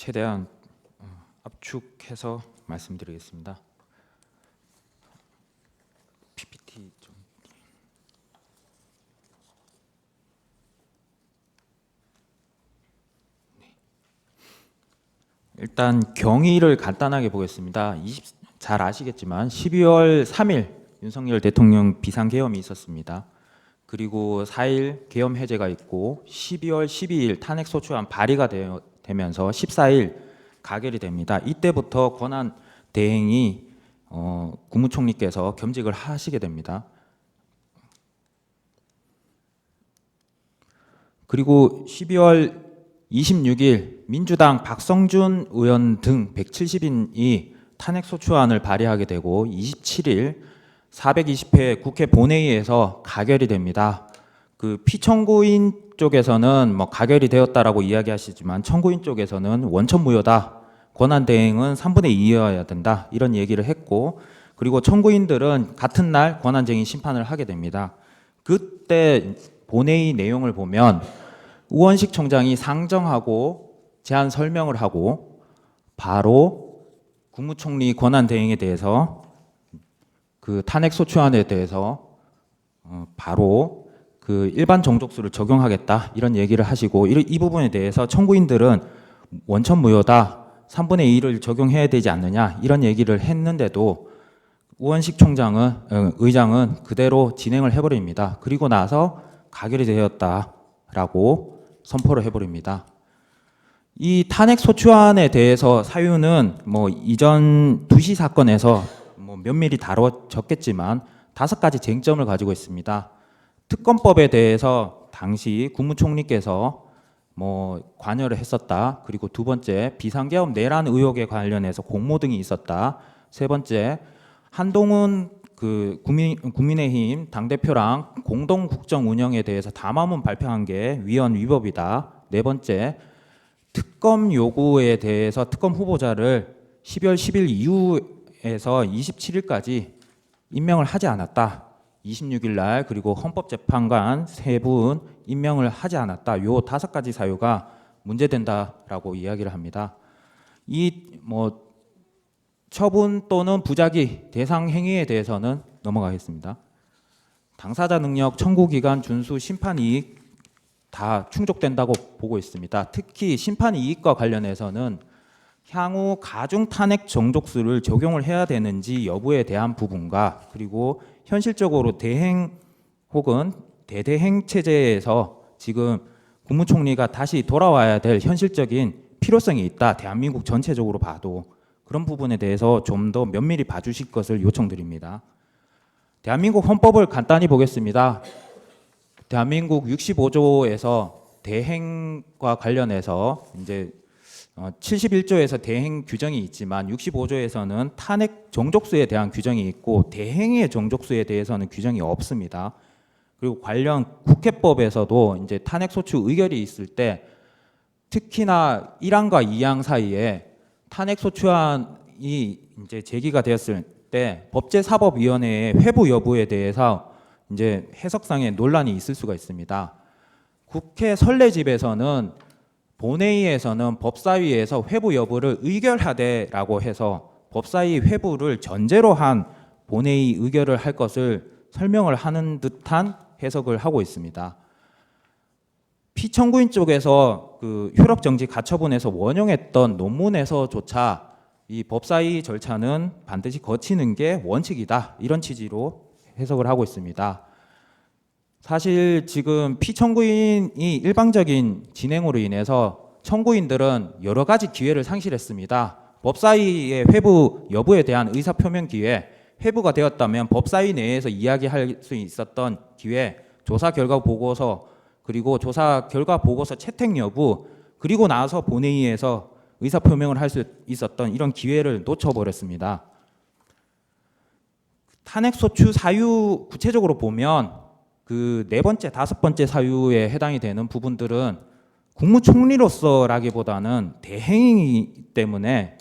최대한 압축해서 말씀드리겠습니다. PPT 좀. 일단 경위를 간단하게 보겠습니다. 잘 아시겠지만 12월 3일 윤석열 대통령 비상계엄이 있었습니다. 그리고 4일 계엄 해제가 있고 12월 12일 탄핵소추안 발의가 되면서 14일 가결이 됩니다. 이때부터 권한 대행이 국무총리께서 겸직을 하시게 됩니다. 그리고 12월 26일 민주당 박성준 의원 등 170인이 탄핵소추안을 발의하게 되고 27일 420회 국회 본회의에서 가결이 됩니다. 그 피청구인 쪽에서는 가결이 되었다라고 이야기하시지만 청구인 쪽에서는 원천무효다. 권한대행은 3분의 2여야 된다. 이런 얘기를 했고, 그리고 청구인들은 같은 날 권한쟁의 심판을 하게 됩니다. 그때 본회의 내용을 보면 우원식 총장이 상정하고 제안 설명을 하고 바로 국무총리 권한대행에 대해서 그 탄핵소추안에 대해서 바로 그 일반 정족수를 적용하겠다 이런 얘기를 하시고, 이 부분에 대해서 청구인들은 원천무효다 3분의 2를 적용해야 되지 않느냐 이런 얘기를 했는데도 우원식 의장은 그대로 진행을 해버립니다. 그리고 나서 가결이 되었다라고 선포를 해버립니다. 이 탄핵소추안에 대해서 사유는 이전 2시 사건에서 면밀히 다뤄졌겠지만 5가지 쟁점을 가지고 있습니다. 특검법에 대해서 당시 국무총리께서 관여를 했었다. 그리고 두 번째, 비상계엄 내란 의혹에 관련해서 공모 등이 있었다. 세 번째, 한동훈 국민의힘 당대표랑 공동 국정 운영에 대해서 담화문 발표한 게 위헌 위법이다. 네 번째, 특검 요구에 대해서 특검 후보자를 12월 10일 이후에서 27일까지 임명을 하지 않았다. 26일 날 그리고 헌법재판관 3분 임명을 하지 않았다. 요 5가지 사유가 문제된다라고 이야기를 합니다. 이 처분 또는 부작위 대상 행위에 대해서는 넘어가겠습니다. 당사자 능력, 청구 기간, 준수, 심판 이익 다 충족된다고 보고 있습니다. 특히 심판 이익과 관련해서는 향후 가중 탄핵 정족수를 적용을 해야 되는지 여부에 대한 부분과, 그리고 현실적으로 대행 혹은 대대행 체제에서 지금 국무총리가 다시 돌아와야 될 현실적인 필요성이 있다. 대한민국 전체적으로 봐도 그런 부분에 대해서 좀 더 면밀히 봐주실 것을 요청드립니다. 대한민국 헌법을 간단히 보겠습니다. 대한민국 65조에서 대행과 관련해서 이제 71조에서 대행 규정이 있지만 65조에서는 탄핵 정족수에 대한 규정이 있고 대행의 정족수에 대해서는 규정이 없습니다. 그리고 관련 국회법에서도 이제 탄핵소추 의결이 있을 때 특히나 1항과 2항 사이에 탄핵소추안이 이제 제기가 되었을 때 법제사법위원회의 회부 여부에 대해서 이제 해석상의 논란이 있을 수가 있습니다. 국회 선례집에서는 본회의에서는 법사위에서 회부 여부를 의결하되라고 해서 법사위 회부를 전제로 한 본회의 의결을 할 것을 설명을 하는 듯한 해석을 하고 있습니다. 피청구인 쪽에서 그 효력정지 가처분에서 원용했던 논문에서조차 이 법사위 절차는 반드시 거치는 게 원칙이다 이런 취지로 해석을 하고 있습니다. 사실 지금 피청구인이 일방적인 진행으로 인해서 청구인들은 여러 가지 기회를 상실했습니다. 법사위의 회부 여부에 대한 의사표명 기회, 회부가 되었다면 법사위 내에서 이야기할 수 있었던 기회, 조사 결과 보고서, 그리고 조사 결과 보고서 채택 여부, 그리고 나서 본회의에서 의사표명을 할 수 있었던 이런 기회를 놓쳐버렸습니다. 탄핵소추 사유 구체적으로 보면 그 4번째, 5번째 사유에 해당이 되는 부분들은 국무총리로서라기보다는 대행이기 때문에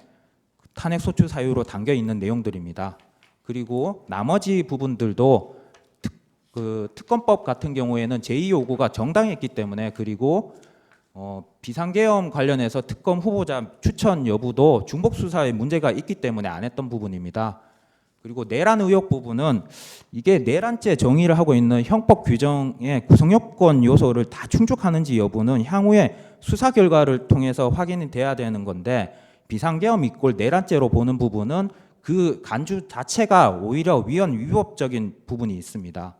탄핵소추 사유로 담겨 있는 내용들입니다. 그리고 나머지 부분들도 특검법 같은 경우에는 제2 요구가 정당했기 때문에, 그리고 비상계엄 관련해서 특검 후보자 추천 여부도 중복 수사에 문제가 있기 때문에 안 했던 부분입니다. 그리고 내란 의혹 부분은 이게 내란죄 정의를 하고 있는 형법 규정의 구성요건 요소를 다 충족하는지 여부는 향후에 수사 결과를 통해서 확인이 돼야 되는 건데, 비상계엄 이꼴 내란죄로 보는 부분은 그 간주 자체가 오히려 위헌 위법적인 부분이 있습니다.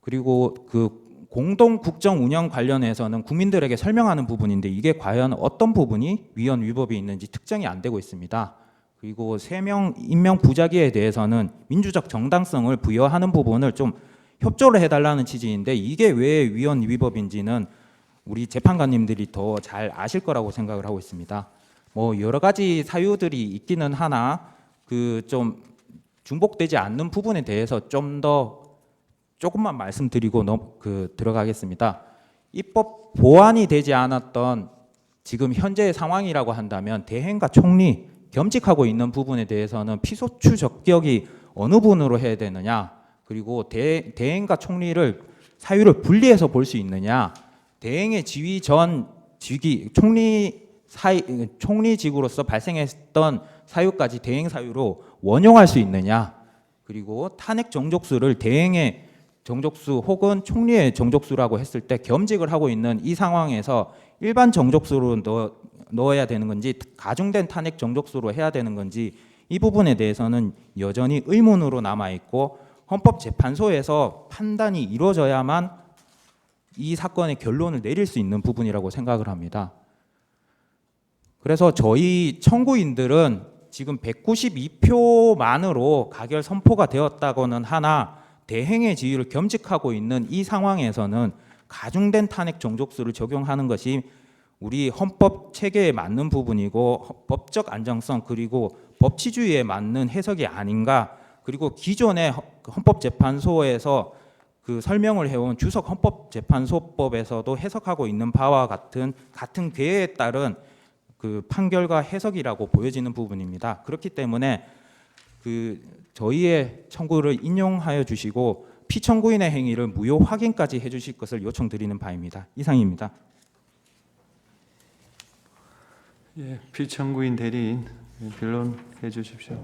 그리고 그 공동 국정 운영 관련해서는 국민들에게 설명하는 부분인데 이게 과연 어떤 부분이 위헌 위법이 있는지 특정이 안 되고 있습니다. 그리고 3명 임명 부작위에 대해서는 민주적 정당성을 부여하는 부분을 좀 협조를 해달라는 취지인데 이게 왜 위헌 위법인지는 우리 재판관님들이 더 잘 아실 거라고 생각을 하고 있습니다. 뭐 여러 가지 사유들이 있기는 하나 그 좀 중복되지 않는 부분에 대해서 조금만 말씀드리고 들어가겠습니다. 입법 보완이 되지 않았던 지금 현재의 상황이라고 한다면 대행과 총리 겸직하고 있는 부분에 대해서는 피소추 적격이 어느 분으로 해야 되느냐, 그리고 대행과 총리를 사유를 분리해서 볼 수 있느냐, 대행의 지위 전 직위 총리직으로서 발생했던 사유까지 대행 사유로 원용할 수 있느냐, 그리고 탄핵 정족수를 대행의 정족수 혹은 총리의 정족수라고 했을 때 겸직을 하고 있는 이 상황에서 일반 정족수로 넣어야 되는 건지 가중된 탄핵 정족수로 해야 되는 건지 이 부분에 대해서는 여전히 의문으로 남아있고 헌법재판소에서 판단이 이루어져야만 이 사건의 결론을 내릴 수 있는 부분이라고 생각을 합니다. 그래서 저희 청구인들은 지금 192표만으로 가결 선포가 되었다고는 하나 대행의 지위를 겸직하고 있는 이 상황에서는 가중된 탄핵 정족수를 적용하는 것이 우리 헌법 체계에 맞는 부분이고 법적 안정성 그리고 법치주의에 맞는 해석이 아닌가, 그리고 기존의 헌법재판소에서 그 설명을 해온 주석 헌법재판소법에서도 해석하고 있는 바와 같은 궤에 따른 그 판결과 해석이라고 보여지는 부분입니다. 그렇기 때문에 저희의 청구를 인용하여 주시고 피청구인의 행위를 무효 확인까지 해주실 것을 요청드리는 바입니다. 이상입니다. 예, 피청구인 대리인 변론해 주십시오.